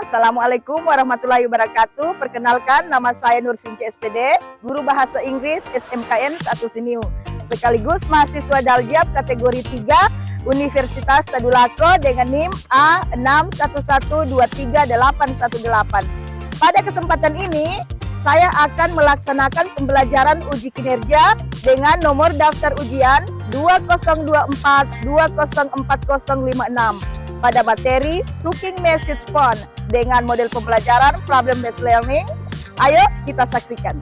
Assalamualaikum warahmatullahi wabarakatuh. Perkenalkan, nama saya Nur Sinci SPD, guru bahasa Inggris SMKN 1 Simiu, sekaligus mahasiswa Daljab kategori 3 Universitas Tadulako dengan NIM A61123818. Pada kesempatan ini, saya akan melaksanakan pembelajaran uji kinerja dengan nomor daftar ujian 2024-204056 pada materi Talking Message Phone dengan model pembelajaran Problem Based Learning. Ayo kita saksikan.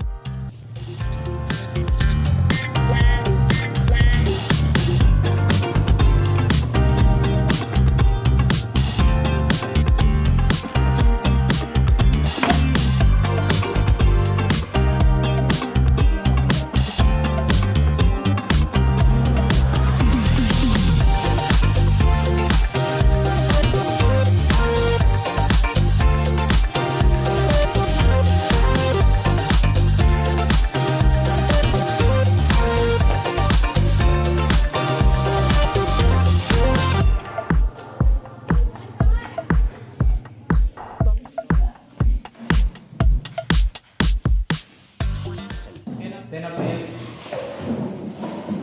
Stand up, please.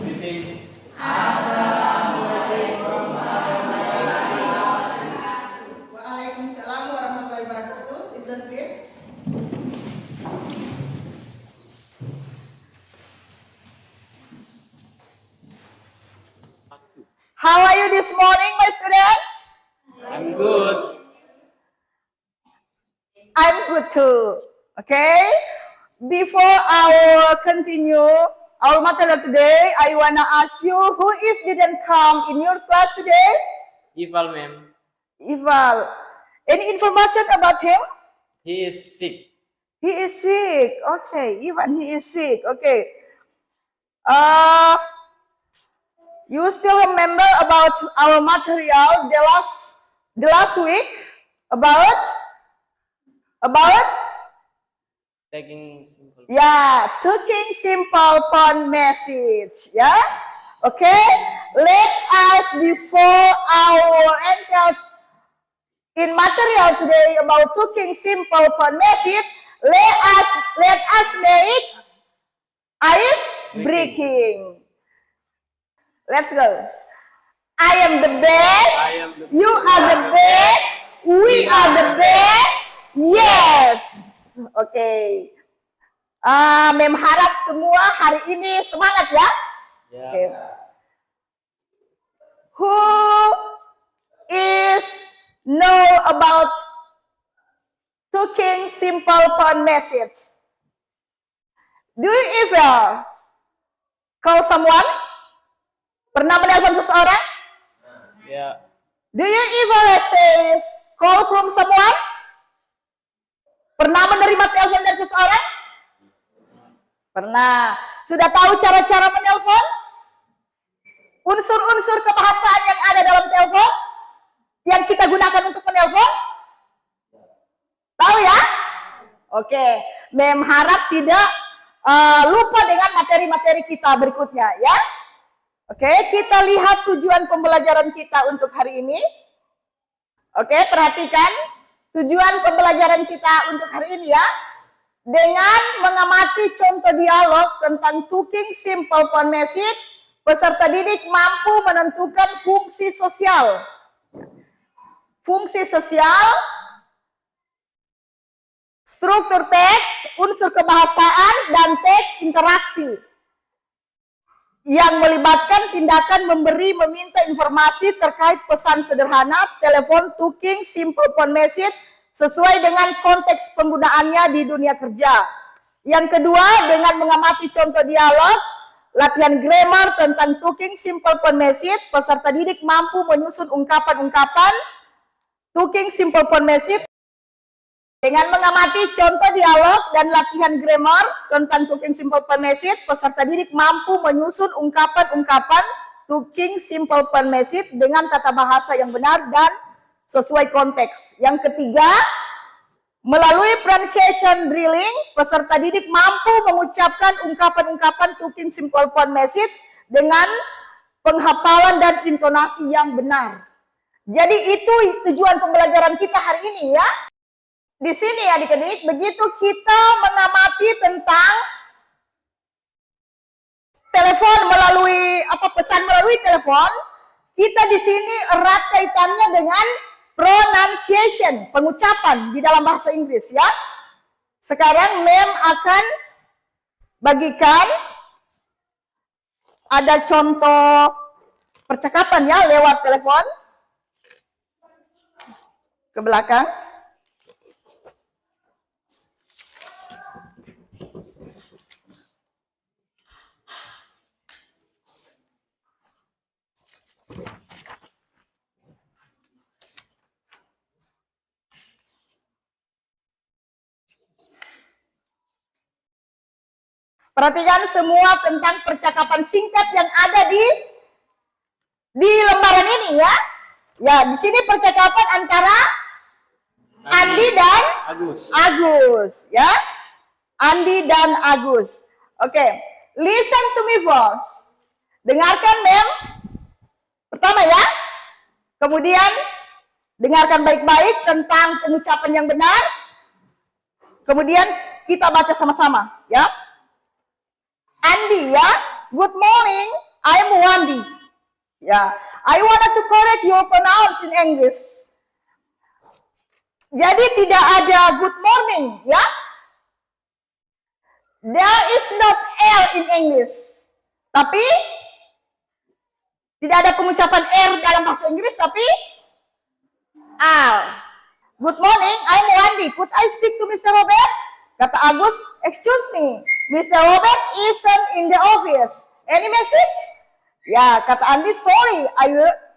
Greeting. Waalaikumsalam warahmatullahi wabarakatuh. Sit down, please. How are you this morning, my students? I'm good. I'm good too. Okay? Before I continue our material today, I wanna ask you who didn't come in your class today? Ival, ma'am. Ival. Any information about him? He is sick. He is sick. Okay, Ivan, he is sick. Okay. You still remember about our material the last week about Taking simple. talking simple phone message. Yeah. Okay. Let us before our enter in material today about talking simple phone message. Let us make ice breaking. Let's go. I am the best. You are the best. We are the best. Yes. Oke. Mem harap semua hari ini semangat ya. Yeah. Okay. Who know about talking simple phone message? Do you ever call someone? Pernah menelpon seseorang? Yeah. Do you ever receive call from someone? Pernah menerima telepon dari seseorang? Pernah. Sudah tahu cara-cara menelpon? Unsur-unsur kebahasaan yang ada dalam telepon? Yang kita gunakan untuk menelpon? Tahu ya? Oke. Mem harap tidak lupa dengan materi-materi kita berikutnya ya. Oke, kita lihat tujuan pembelajaran kita untuk hari ini. Oke, perhatikan. Tujuan pembelajaran kita untuk hari ini ya, dengan mengamati contoh dialog tentang talking simple phone message, peserta didik mampu menentukan fungsi sosial. Fungsi sosial, struktur teks, unsur kebahasaan, dan teks interaksi yang melibatkan tindakan memberi meminta informasi terkait pesan sederhana, telepon, talking, simple phone message sesuai dengan konteks penggunaannya di dunia kerja. Yang kedua, dengan mengamati contoh dialog, latihan grammar tentang talking, simple phone message, peserta didik mampu menyusun ungkapan-ungkapan talking, simple phone message. Dengan mengamati contoh dialog dan latihan grammar tentang talking simple phone message, peserta didik mampu menyusun ungkapan-ungkapan talking simple phone message dengan tata bahasa yang benar dan sesuai konteks. Yang ketiga, melalui pronunciation drilling, peserta didik mampu mengucapkan ungkapan-ungkapan talking simple phone message dengan penghafalan dan intonasi yang benar. Jadi itu tujuan pembelajaran kita hari ini ya. Di sini adik-adik, begitu kita mengamati tentang telepon melalui pesan melalui telepon, kita di sini erat kaitannya dengan pronunciation, pengucapan di dalam bahasa Inggris ya. Sekarang Mem akan bagikan ada contoh percakapan ya lewat telepon ke belakang. Perhatikan semua tentang percakapan singkat yang ada di lembaran ini ya. Ya, di sini percakapan antara Andi dan Agus ya. Andi dan Agus. Oke, listen to me first. Dengarkan Mem. Pertama ya. Kemudian dengarkan baik-baik tentang pengucapan yang benar. Kemudian kita baca sama-sama ya. Andi ya, good morning, I'm Wandi. Ya, I wanted to correct your pronounce in English. Jadi tidak ada good morning ya. There is not L in English. Tapi tidak ada pengucapan R dalam bahasa Inggris, tapi R. Good morning, I'm Wandi. Could I speak to Mr. Robert? Kata Agus, excuse me, Mr. Robert isn't in the office. Any message? Ya, kata Andi, sorry,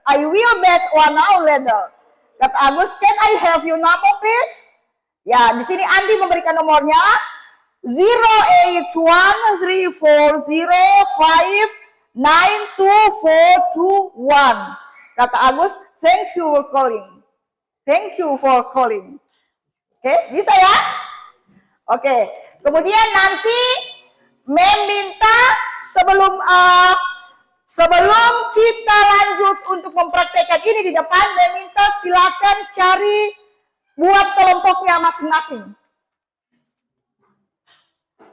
I will back 1 hour later. Kata Agus, can I have your number please? Ya, di sini Andi memberikan nomornya 08134059241. Kata Agus, thank you for calling. Thank you for calling. Oke, bisa ya? Oke, kemudian nanti Mem minta sebelum kita lanjut untuk mempraktekkan ini di depan, Mem minta silakan cari buat kelompoknya masing-masing.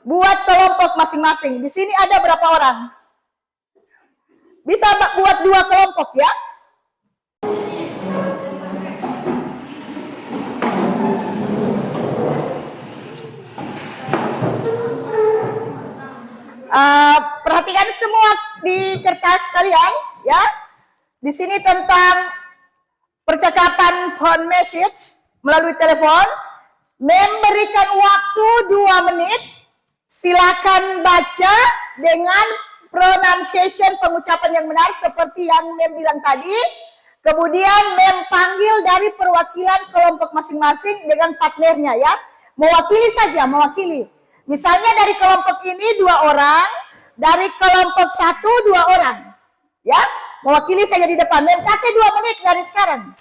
Buat kelompok masing-masing. Di sini ada berapa orang? Bisa buat 2 kelompok ya. Perhatikan semua di kertas kalian ya. Di sini tentang percakapan phone message melalui telepon. Memberikan waktu 2 menit. Silakan baca dengan pronunciation, pengucapan yang benar seperti yang Mem bilang tadi. Kemudian Mem panggil dari perwakilan kelompok masing-masing dengan partnernya ya. Mewakili saja, mewakili. Misalnya dari kelompok ini 2 orang, dari kelompok 1 2 orang. Ya, mewakili saja di depan. Mem kasih 2 menit dari sekarang.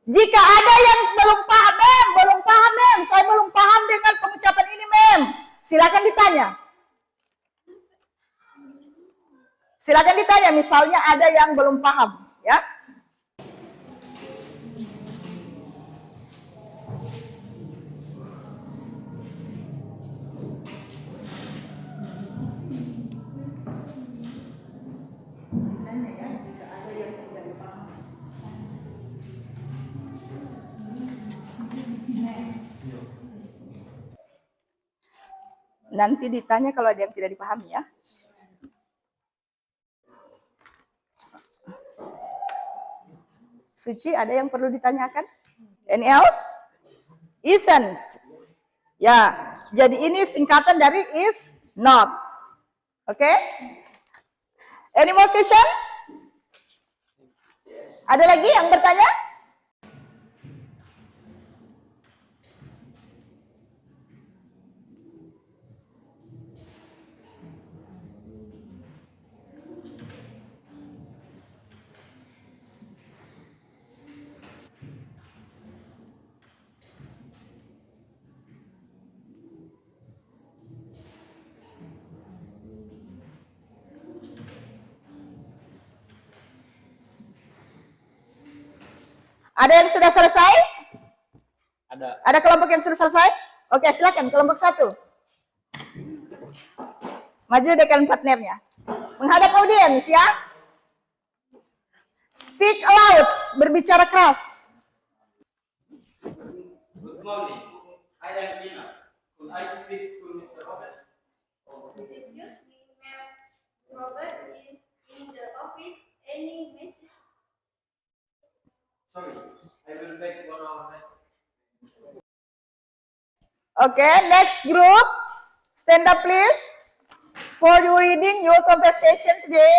Jika ada yang belum paham, Mem, saya belum paham dengan pengucapan ini, Mem. Silakan ditanya. Silakan ditanya, misalnya ada yang belum paham, ya. Nanti ditanya kalau ada yang tidak dipahami ya. Suci, ada yang perlu ditanyakan? Any else? Isn't. Ya, jadi ini singkatan dari is not. Oke? Okay? Any more question? Ada lagi yang bertanya? Ada yang sudah selesai? Ada. Ada kelompok yang sudah selesai? Oke, silakan kelompok 1. Maju dengan partnernya. Menghadap audiens ya. Speak aloud, berbicara keras. Good morning. I am Gina. Could I speak to Mr. Robert? Excuse me, ma'am. Robert is in the office. Any message? Sorry, I will back 1 hour later. Okay, next group. Stand up please. For you reading your conversation today.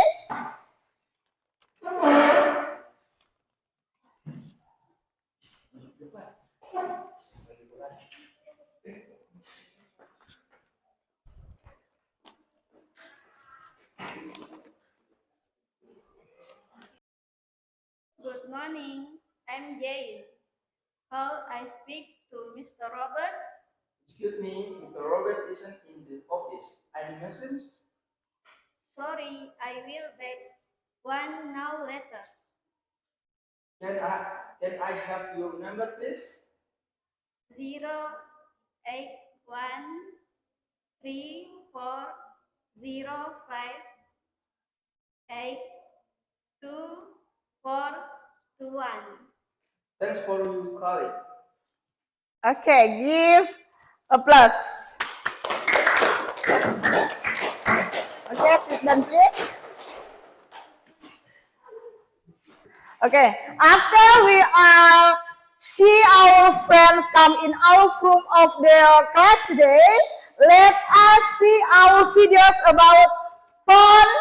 Good morning. I'm Jane. How I speak to Mr. Robert? Excuse me, Mr. Robert isn't in the office. Any message? Sorry, I will back 1 hour later. Can I have your number, please? 08134058241. Thanks for your calling. Okay, give a plus. Okay, sit down please. Okay, after we see our friends come in our room of the class today, let us see our videos about phone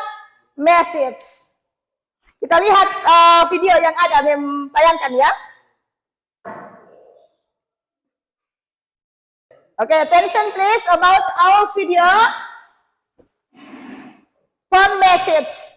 message. Kita lihat video yang ada, tayangkan ya. Okay, attention please about our video phone message.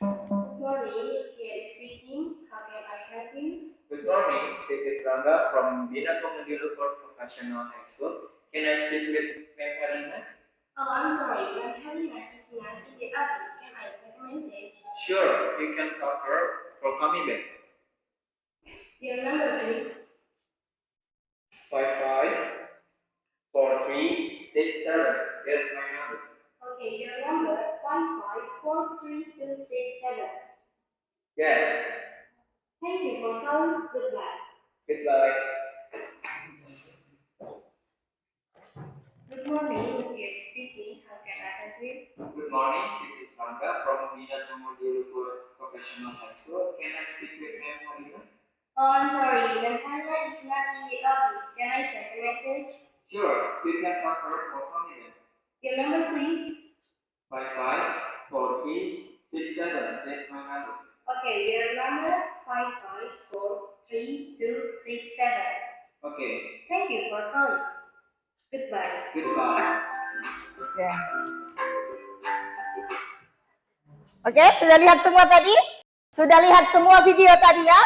Good morning, here speaking. How can I help you? Good morning, this is Rangga from Bina Komodilo Professional High School. Can I speak with Ma'am Helena? Oh, I'm sorry, Ma'am Helena is not in the office. Can I take a message? Sure, you can call her for coming back. Your number, please. 554367. That's my number. Okay, your number 1543267. Yes. Thank you for calling. Goodbye. Goodbye. Good morning, here speaking. How can I help you? Good morning, this is Rangga from Bina Komodilo Professional High School. Can I speak with Ma'am Helena? Oh, I'm sorry, Ma'am Helena is not in the office. Can I take a message? Sure, you can call her for coming back. Your number, please. 554367. That's my number. Okay, your number 5543267. Okay. Thank you for calling. Goodbye. Goodbye. Oke. Oke, sudah lihat semua tadi? Sudah lihat semua video tadi ya?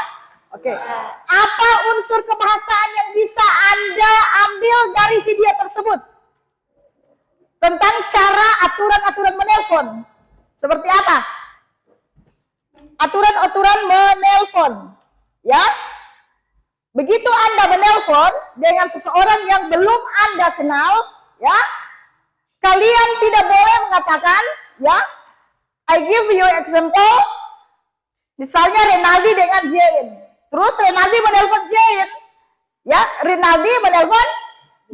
Oke. Apa unsur kebahasaan yang bisa Anda ambil dari video tersebut? Tentang cara aturan-aturan menelpon. Seperti apa? Aturan-aturan menelpon. Ya? Begitu Anda menelpon dengan seseorang yang belum Anda kenal, ya, kalian tidak boleh mengatakan, ya, I give you example, misalnya Renaldi dengan Jane, terus Renaldi menelpon Jane, ya, Renaldi menelpon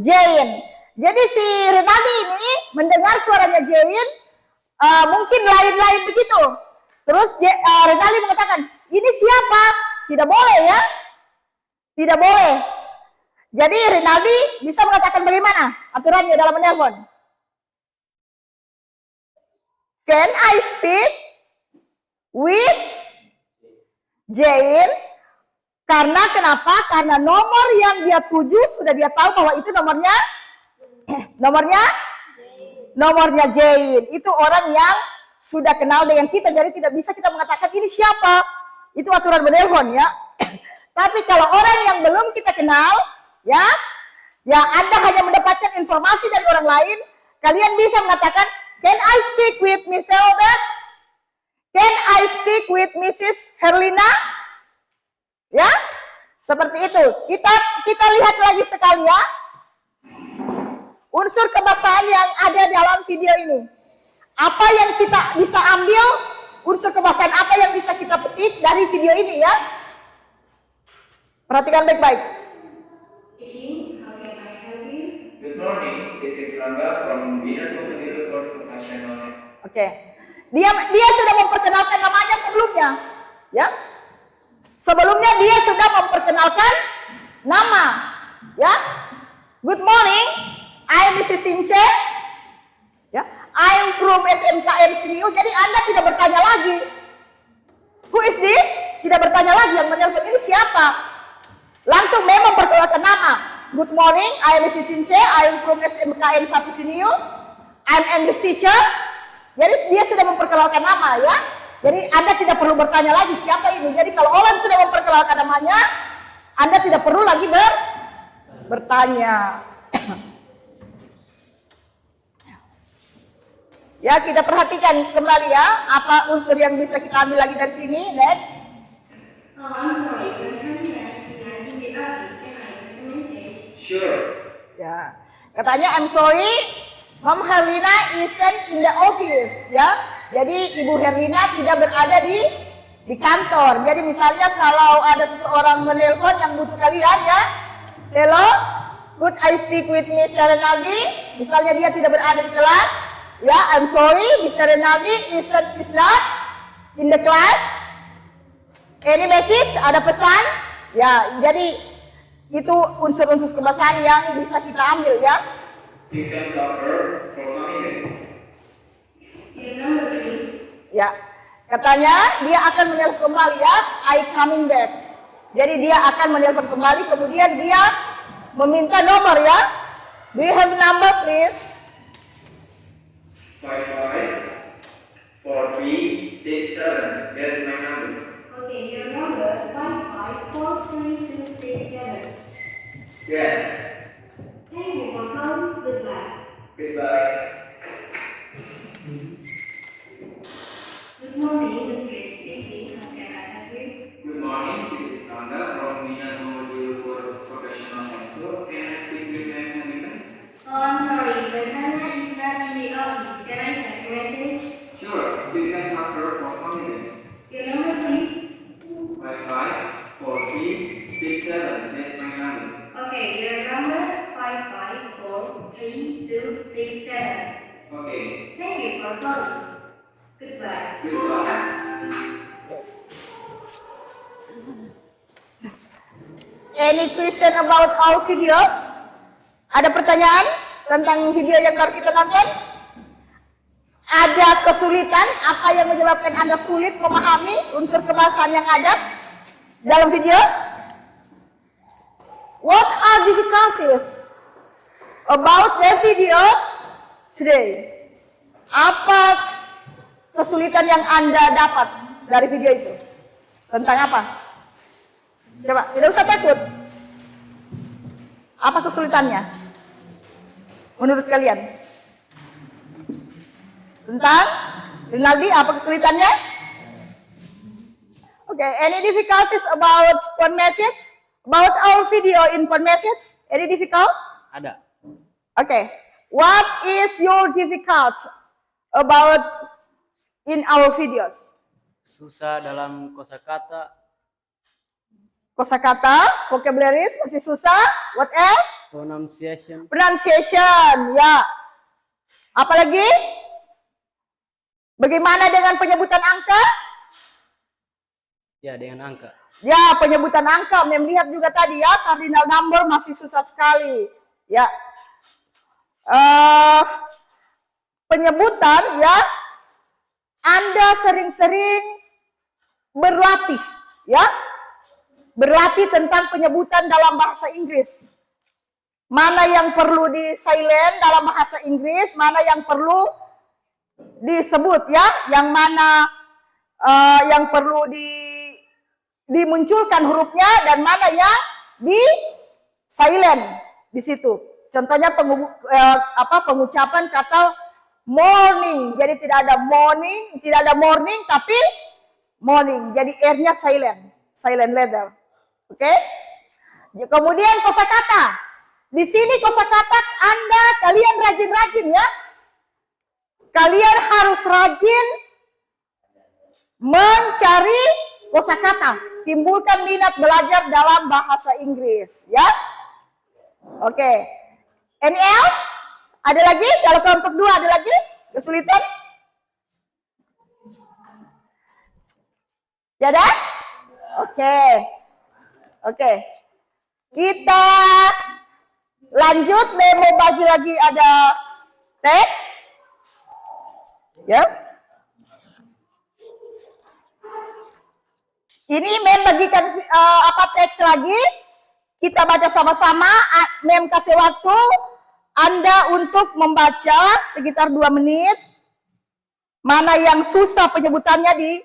Jane. Jadi si Renaldi ini mendengar suaranya Jane, mungkin lain-lain begitu. Terus Renaldi mengatakan, ini siapa? Tidak boleh ya. Tidak boleh. Jadi Renaldi bisa mengatakan bagaimana aturannya dalam menelpon? Can I speak with Jane? Karena kenapa? Karena nomor yang dia tuju sudah dia tahu bahwa itu nomornya Jane. Itu orang yang sudah kenal dengan kita. Jadi tidak bisa kita mengatakan ini siapa. Itu aturan menelpon ya. Tapi kalau orang yang belum kita kenal, ya Anda hanya mendapatkan informasi dari orang lain, Kalian bisa mengatakan, can I speak with Mr. Robert? Can I speak with Mrs. Herlina? Ya, seperti itu. Kita lihat lagi sekali ya. Unsur kebahasaan yang ada dalam video ini. Apa yang kita bisa ambil, unsur kebahasaan apa yang bisa kita petik dari video ini ya. Perhatikan baik-baik. How can I help you? Good morning, this is Rangga from Bina Community Report Professional. Oke. Dia sudah memperkenalkan namanya sebelumnya, ya. Sebelumnya dia sudah memperkenalkan nama, ya. Good morning, I am Mrs. Sinche. Ya, I am from SMKM Siniu. Jadi Anda tidak bertanya lagi, who is this? Tidak bertanya lagi yang menelpon ini siapa. Langsung memang memperkenalkan nama. Good morning, I am Mrs. Sinche. I am from SMKM 1 Siniu. I am English teacher. Jadi dia sudah memperkenalkan nama ya. Jadi Anda tidak perlu bertanya lagi siapa ini. Jadi kalau orang sudah memperkenalkan namanya, Anda tidak perlu lagi bertanya. Ya, kita perhatikan kembali ya, apa unsur yang bisa kita ambil lagi dari sini. Next. Oh, I'm sorry, but Herlina is not in the office. Can I take a message? Sure. Ya, katanya I'm sorry, Mom Herlina isn't in the office. Ya, jadi Ibu Herlina tidak berada di kantor. Jadi misalnya kalau ada seseorang menelpon yang butuh kalian ya, hello, could I speak with Mr. Renaldi? Misalnya dia tidak berada di kelas, ya, I'm sorry, Mr. Renaldi is not in the class. Any message? Ada pesan? Ya, jadi itu unsur-unsur kebahasaan yang bisa kita ambil ya. You can talk her for a minute. Your number, please. Ya, katanya dia akan menelpon kembali ya, I coming back. Jadi dia akan menelpon kembali, kemudian dia meminta nomor ya. Do you have number please? 554367. That's my number. Okay, your number 554367. Yes. Thank you for calling. Goodbye. Goodbye. Good morning, this is speaking. How can I help you? Good morning, this is Rangga from Bina Community Report Professional High School. Can I speak with Ma'am Herlina? Oh, I'm sorry, but Hannah is not in the office. Can I take a message? Sure, you can talk her for a minute. Your number, please. 554367. That's my number. Okay, your number 554267. Okay. Thank you for calling. Goodbye. Goodbye. Any question about our videos? Ada pertanyaan tentang video yang baru kita nonton? Ada kesulitan? Apa yang menyebabkan Anda sulit memahami unsur kebahasaan yang ada dalam video? What are difficulties about the videos today? Apa kesulitan yang Anda dapat dari video itu? Tentang apa? Coba, tidak usah takut. Apa kesulitannya? Menurut kalian? Tentang Rinaldi, apa kesulitannya? Okay, any difficulties about phone message? About our video in phone message? Any difficult? Ada. Okay, what is your difficult about in our videos? Susah dalam kosakata. Kosakata, vocabularies masih susah. What else? Pronunciation. Pronunciation, ya. Apalagi? Bagaimana dengan penyebutan angka? Ya, dengan angka. Ya, penyebutan angka. Melihat juga tadi ya, cardinal number masih susah sekali. Ya. Penyebutan ya, Anda sering-sering berlatih, ya. Berlatih tentang penyebutan dalam bahasa Inggris. Mana yang perlu di silent dalam bahasa Inggris, mana yang perlu disebut ya, yang mana yang perlu dimunculkan hurufnya dan mana yang di silent di situ. Contohnya pengucapan kata morning. Jadi tidak ada morning, tapi morning. Jadi R-nya silent letter. Oke? Kemudian kosakata. Di sini kosakata kalian rajin-rajin ya. Kalian harus rajin mencari kosakata. Timbulkan minat belajar dalam bahasa Inggris ya. Oke. Any else? Ada lagi? Kalau kelompok 2 ada lagi? Kesulitan? Ya ada? Oke. Kita lanjut, Memo bagi lagi ada teks. Ya. Ini Mem bagikan teks lagi. Kita baca sama-sama. Mem kasih waktu Anda untuk membaca sekitar 2 menit. Mana yang susah penyebutannya di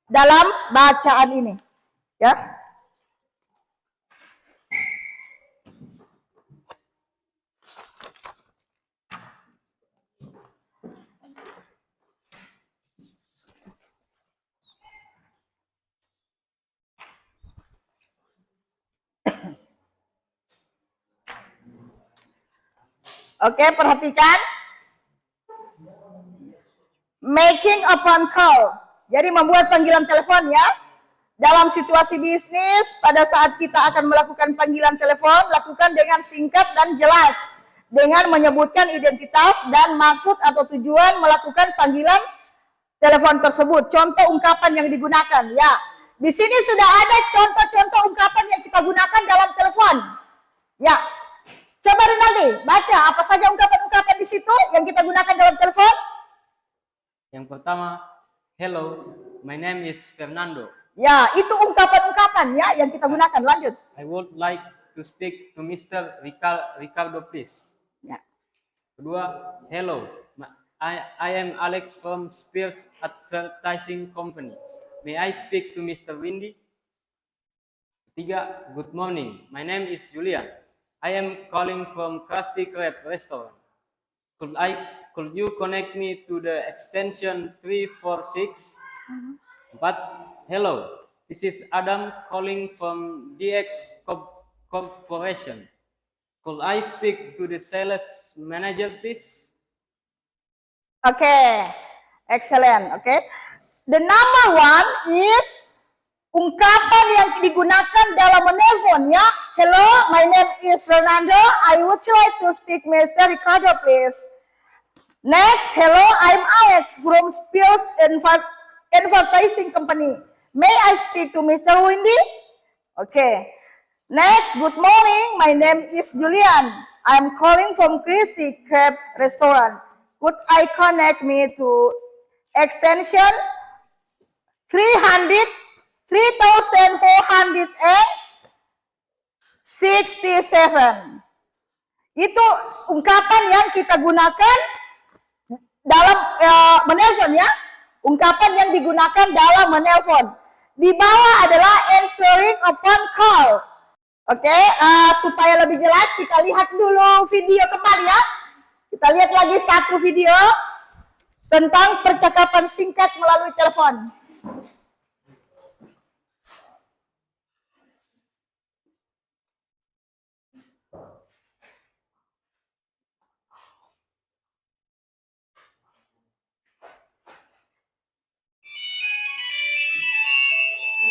dalam bacaan ini. Ya. Oke, perhatikan. Making a phone call. Jadi membuat panggilan telepon ya. Dalam situasi bisnis, pada saat kita akan melakukan panggilan telepon, lakukan dengan singkat dan jelas. Dengan menyebutkan identitas dan maksud atau tujuan melakukan panggilan telepon tersebut. Contoh ungkapan yang digunakan. Ya, di sini sudah ada contoh-contoh ungkapan yang kita gunakan dalam telepon. Ya. Coba Rinaldi, baca apa saja ungkapan-ungkapan di situ yang kita gunakan dalam telepon. Yang pertama, hello, my name is Fernando. Ya, itu ungkapan-ungkapan ya yang kita gunakan. Lanjut. I would like to speak to Mr. Ricardo, please. Ya. Kedua, hello, I am Alex from Spears Advertising Company. May I speak to Mr. Windy? Ketiga, good morning, my name is Julian. I am calling from Krusty Krab restaurant. Could you connect me to the extension 346? But hello, this is Adam calling from DX Corporation. Could I speak to the sales manager, please? Okay, excellent. Okay, the number 1 is ungkapan yang digunakan dalam menelpon ya. Hello, my name is Fernando. I would like to speak Mr. Ricardo, please. Next, hello, I'm Alex from Spears Advertising Company. May I speak to Mr. Windy? Okay. Next, good morning. My name is Julian. I'm calling from Krusty Krab restaurant. Could I connect me to extension 3467. Itu ungkapan yang kita gunakan dalam menelpon ya. Ungkapan yang digunakan dalam menelpon. Di bawah adalah answering upon call. Oke, supaya lebih jelas kita lihat dulu video kembali ya. Kita lihat lagi satu video tentang percakapan singkat melalui telepon.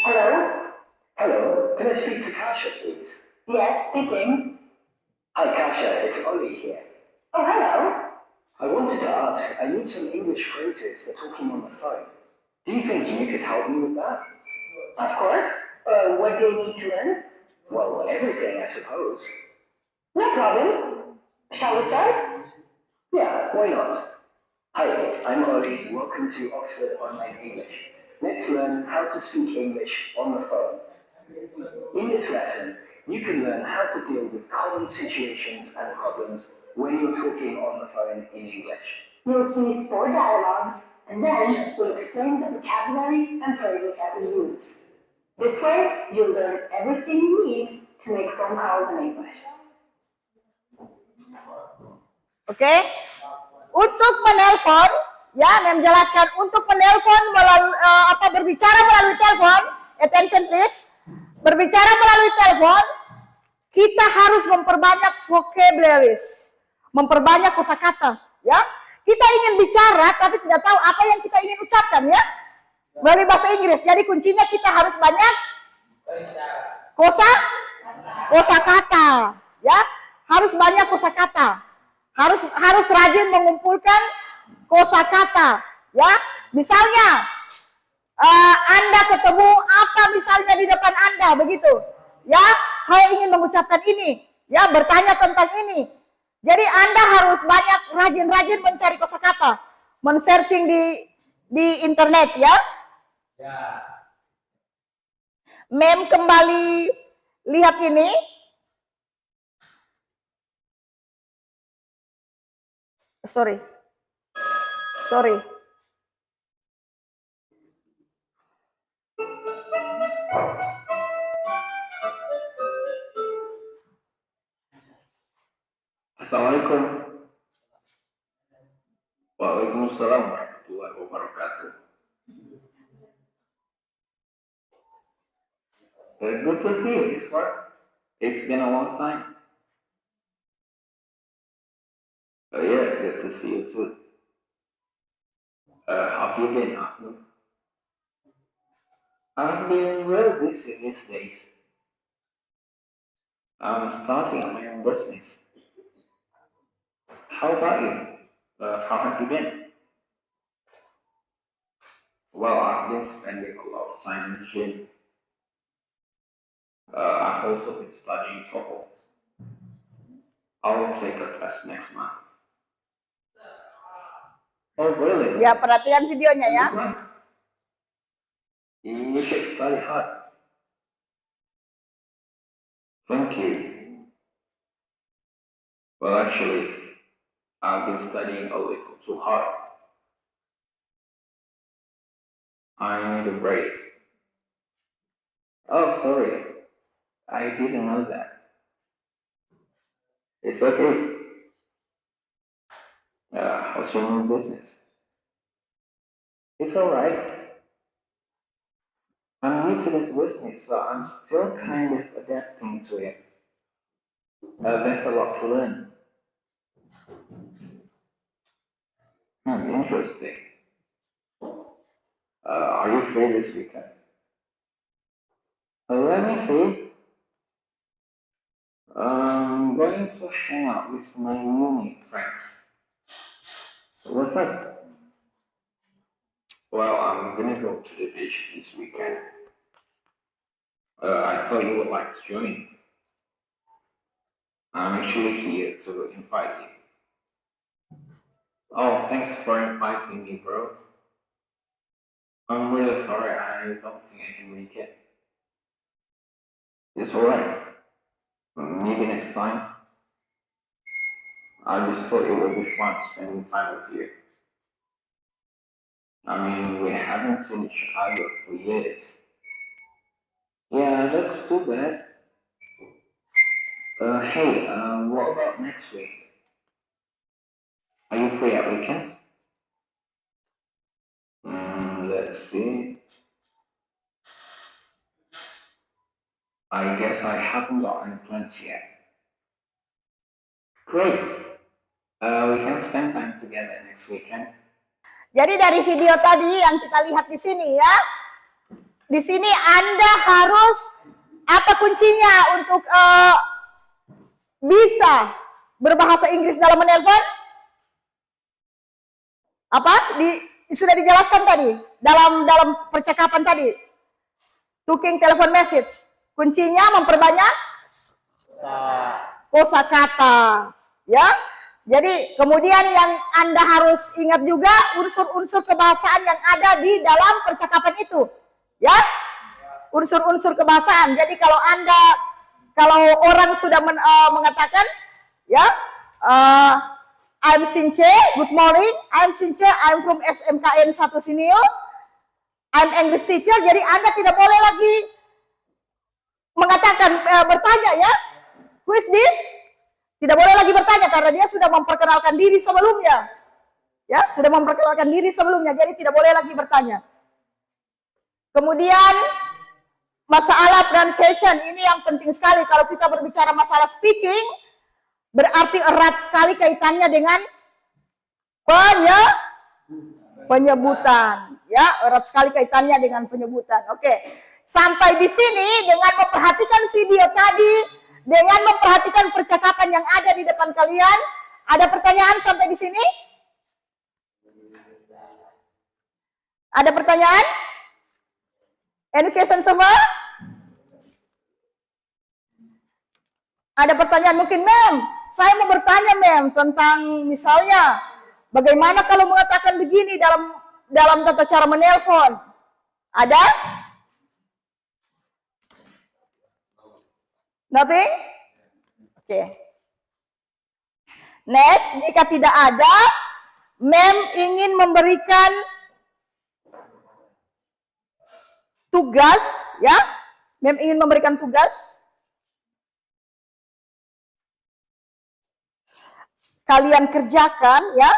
Hello? Hello, can I speak to Kasha, please? Yes, speaking. Hi, Kasha, it's Ollie here. Oh, hello. I wanted to ask, I need some English phrases for talking on the phone. Do you think you could help me with that? Of course. What do you need to learn? Well, everything, I suppose. No problem. Shall we start? Yeah, why not? Hi, I'm Ollie. Welcome to Oxford Online English. Let's learn how to speak English on the phone. In this lesson, you can learn how to deal with common situations and problems when you're talking on the phone in English. You'll see 4 dialogues, and then we'll explain the vocabulary and phrases that we use. This way, you'll learn everything you need to make phone calls in English. Oke. Untuk menelpon, ya, Mem jelaskan untuk menelpon melalui berbicara melalui telepon, attention please. Berbicara melalui telepon, kita harus memperbanyak vocabularies, memperbanyak kosakata, ya. Kita ingin bicara tapi tidak tahu apa yang kita ingin ucapkan, ya. Melalui bahasa Inggris. Jadi kuncinya kita harus banyak kosakata, ya. Harus banyak kosakata. Harus rajin mengumpulkan kosakata, ya. Misalnya Anda ketemu apa misalnya di depan Anda begitu, ya. Saya ingin mengucapkan ini, ya, bertanya tentang ini. Jadi Anda harus banyak rajin-rajin mencari kosakata, men-searching di internet, ya. Mem kembali lihat ini. Sorry. Assalamualaikum. Waalaikumsalam warahmatullahi wabarakatuh. Good to see you, Iswar. It's been a long time. Oh yeah, good to see you too. How have you been, Asma? I've been real busy these days. I'm starting my own business. How about you? How have you been? Well, I've been spending a lot of time in the gym. I've also been studying TOEFL. I'll take a test next month. Oh, really? Ya, perhatikan videonya, ya. You should study hard. Thank you. Well, actually, I've been studying a little too hard. I need a break. Oh, sorry. I didn't know that. It's okay. What's your new business? It's alright. I'm new to this business, so I'm still kind of adapting to it. There's a lot to learn. Interesting. Are you free this weekend? Let me see. I'm going to hang out with my uni friends. What's up? Well, I'm gonna go to the beach this weekend. I thought you would like to join. I'm actually here to invite you. Oh, thanks for inviting me, bro. I'm really sorry, I don't think I can make it. It's alright. Maybe next time. I just thought it would be fun spending time with you. I mean, we haven't seen each other for years. Yeah, that's too bad. Hey, what about next week? Are you free at weekends? Let's see. I guess I haven't got any plans yet. Great. We can spend time together next weekend. Jadi dari video tadi yang kita lihat di sini, ya. Di sini Anda harus apa kuncinya untuk bisa berbahasa Inggris dalam menelpon? Apa? Sudah dijelaskan tadi dalam percakapan tadi. Talking telephone message. Kuncinya memperbanyak kosakata, ya. Jadi kemudian yang Anda harus ingat juga unsur-unsur kebahasaan yang ada di dalam percakapan itu, ya. Unsur-unsur kebahasaan. Jadi kalau orang sudah mengatakan, ya, I'm Sinche, good morning. I'm Sinche, I'm from SMKN 1 Sinio. I'm English teacher. Jadi Anda tidak boleh lagi mengatakan bertanya, ya. Who is this? Tidak boleh lagi bertanya karena dia sudah memperkenalkan diri sebelumnya. Ya, sudah memperkenalkan diri sebelumnya, jadi tidak boleh lagi bertanya. Kemudian masalah pronunciation ini yang penting sekali. Kalau kita berbicara masalah speaking, berarti erat sekali kaitannya dengan penyebutan. Ya, erat sekali kaitannya dengan penyebutan. Oke. Sampai di sini dengan memperhatikan video tadi, dengan memperhatikan percakapan yang ada di depan kalian, ada pertanyaan sampai di sini? Ada pertanyaan? Education so far? Ada pertanyaan mungkin, Mem. Saya mau bertanya, Mem, tentang misalnya bagaimana kalau mengatakan begini dalam tata cara menelpon? Ada? Nothing? Oke. Next, jika tidak ada, Mem ingin memberikan tugas, ya. Mem ingin memberikan tugas. Kalian kerjakan, ya.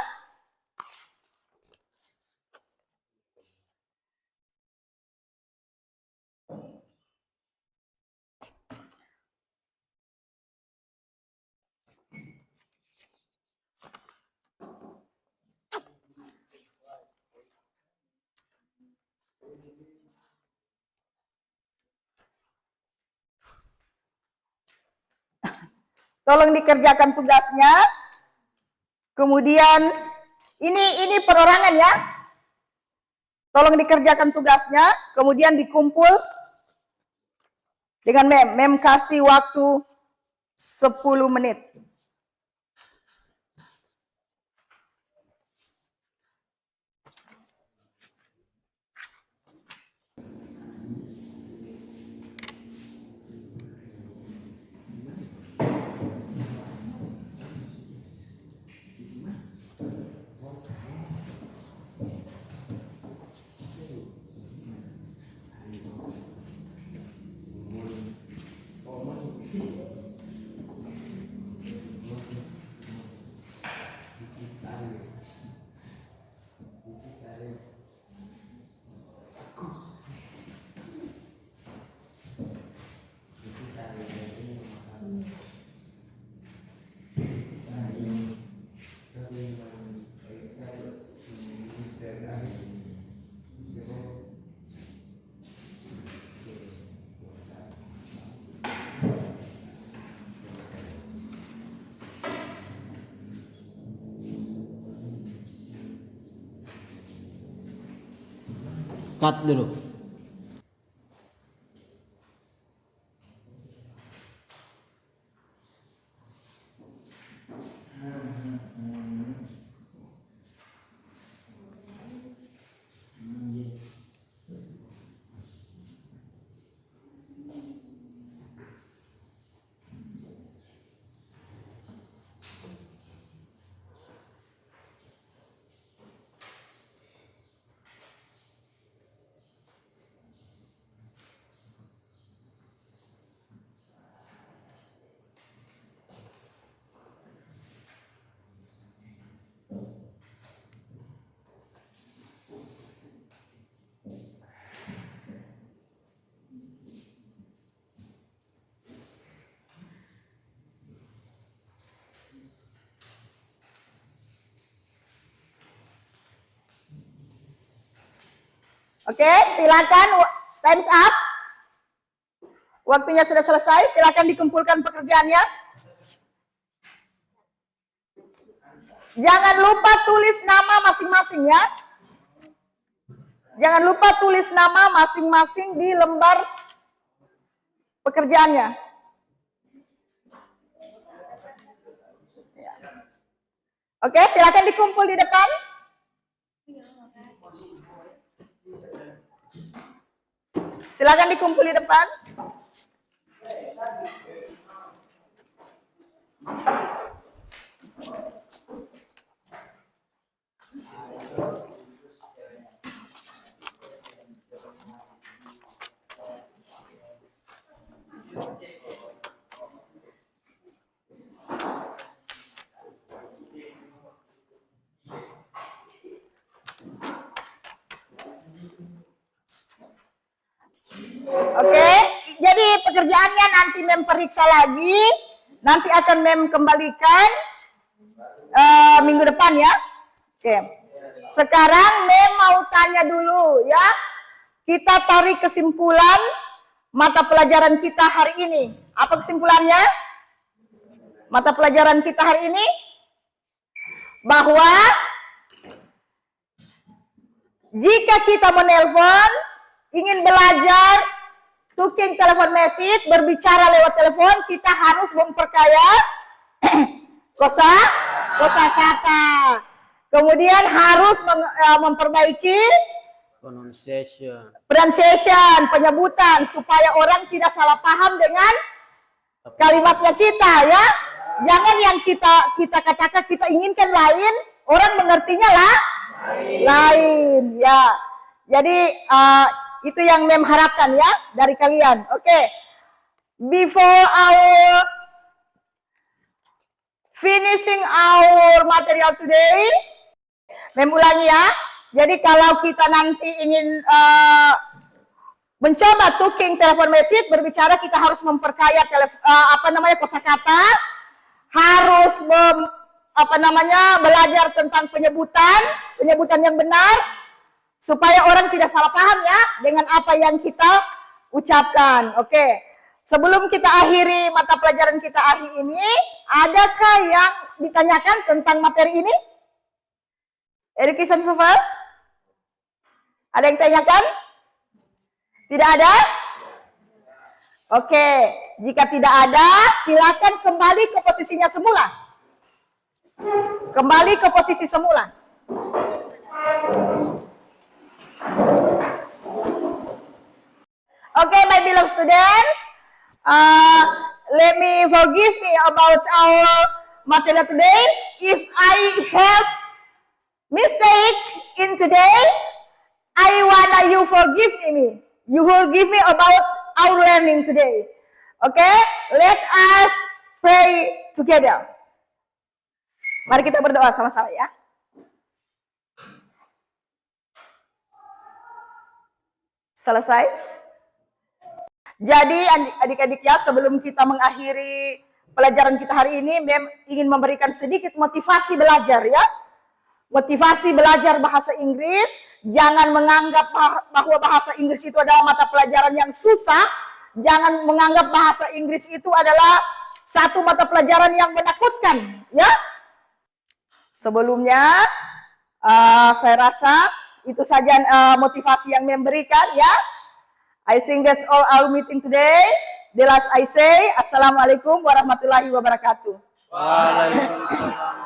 Tolong dikerjakan tugasnya. Kemudian ini perorangan ya. Tolong dikerjakan tugasnya, kemudian dikumpul dengan Mem. Mem kasih waktu 10 menit. Cut dulu. Oke, silakan. Time's up. Waktunya sudah selesai. Silakan dikumpulkan pekerjaannya. Jangan lupa tulis nama masing-masing ya. Jangan lupa tulis nama masing-masing di lembar pekerjaannya. Oke, silakan dikumpul di depan. Silakan dikumpul di depan. Oke, jadi pekerjaannya nanti Mem periksa lagi, nanti akan Mem kembalikan minggu depan ya. Oke, sekarang Mem mau tanya dulu ya, kita tarik kesimpulan mata pelajaran kita hari ini. Apa kesimpulannya? Mata pelajaran kita hari ini bahwa jika kita menelpon, ingin belajar talking telepon message, berbicara lewat telepon, kita harus memperkaya kosakata. Kemudian harus memperbaiki pronunciation, penyebutan, supaya orang tidak salah paham dengan kalimatnya kita ya. Jangan yang kita katakan kita inginkan lain, orang mengertinya lain ya. Jadi itu yang Mem harapkan ya dari kalian. Oke. Before our finishing our material today, Mem ulangi ya. Jadi kalau kita nanti ingin mencoba talking telepon message, berbicara, kita harus memperkaya kosakata, harus belajar tentang penyebutan yang benar, supaya orang tidak salah paham ya dengan apa yang kita ucapkan. Oke. Sebelum kita akhiri mata pelajaran kita hari ini, adakah yang ditanyakan tentang materi ini? Education so far? Ada yang tanyakan? Tidak ada? Oke, jika tidak ada, silakan kembali ke posisinya semula. Kembali ke posisi semula. Okay, my beloved students, let me forgive me about our material today. If I have mistake in today, I wanna you forgive me. You forgive me about our learning today. Okay, let us pray together. Mari kita berdoa sama-sama ya. Selesai. Jadi adik-adik ya, sebelum kita mengakhiri pelajaran kita hari ini, Mem ingin memberikan sedikit motivasi belajar ya. Motivasi belajar bahasa Inggris. Jangan menganggap bahwa bahasa Inggris itu adalah mata pelajaran yang susah. Jangan menganggap bahasa Inggris itu adalah satu mata pelajaran yang menakutkan ya. Sebelumnya saya rasa itu saja motivasi yang memberikan ya. I think that's all our meeting today. The last I say, Assalamualaikum warahmatullahi wabarakatuh. Waalaikumsalam.